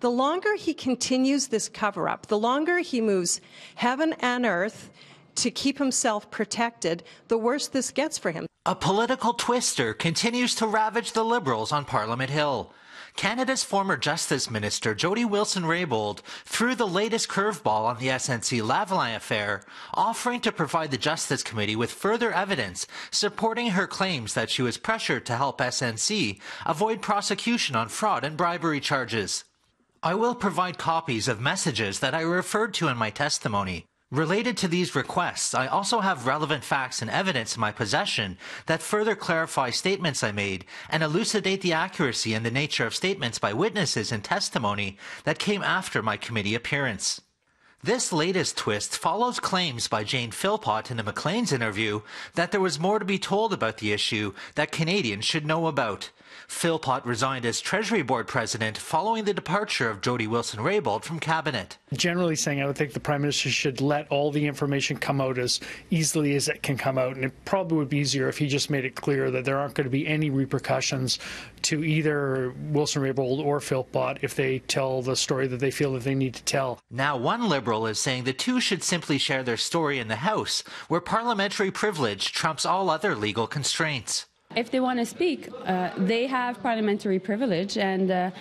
The longer he continues this cover-up, the longer he moves heaven and earth to keep himself protected, the worse this gets for him. A political twister continues to ravage the Liberals on Parliament Hill. Canada's former Justice Minister Jody Wilson-Raybould threw the latest curveball on the SNC-Lavalin affair, offering to provide the Justice Committee with further evidence supporting her claims that she was pressured to help SNC avoid prosecution on fraud and bribery charges. I will provide copies of messages that I referred to in my testimony. Related to these requests, I also have relevant facts and evidence in my possession that further clarify statements I made and elucidate the accuracy and the nature of statements by witnesses and testimony that came after my committee appearance. This latest twist follows claims by Jane Philpott in a Maclean's interview that there was more to be told about the issue that Canadians should know about. Philpott resigned as Treasury Board President following the departure of Jody Wilson-Raybould from Cabinet. Generally saying, I would think the Prime Minister should let all the information come out as easily as it can come out, and it probably would be easier if he just made it clear that there aren't going to be any repercussions to either Wilson-Raybould or Philpott if they tell the story that they feel that they need to tell. Now one Liberal is saying the two should simply share their story in the House, where parliamentary privilege trumps all other legal constraints. If they want to speak, they have parliamentary privilege, and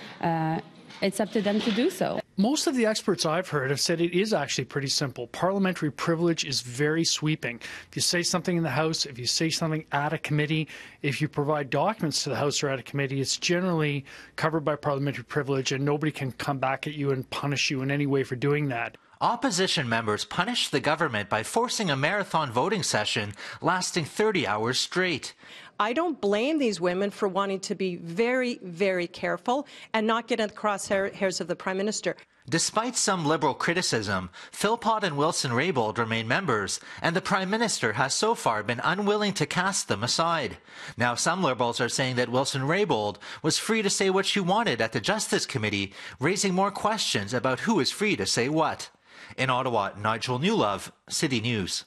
it's up to them to do so. Most of the experts I've heard have said it is actually pretty simple. Parliamentary privilege is very sweeping. If you say something in the House, if you say something at a committee, if you provide documents to the House or at a committee, it's generally covered by parliamentary privilege, and nobody can come back at you and punish you in any way for doing that. Opposition members punished the government by forcing a marathon voting session lasting 30 hours straight. I don't blame these women for wanting to be very, very careful and not get in the crosshairs of the Prime Minister. Despite some Liberal criticism, Philpott and Wilson-Raybould remain members, and the Prime Minister has so far been unwilling to cast them aside. Now some Liberals are saying that Wilson-Raybould was free to say what she wanted at the Justice Committee, raising more questions about who is free to say what. In Ottawa, Nigel Newlove, City News.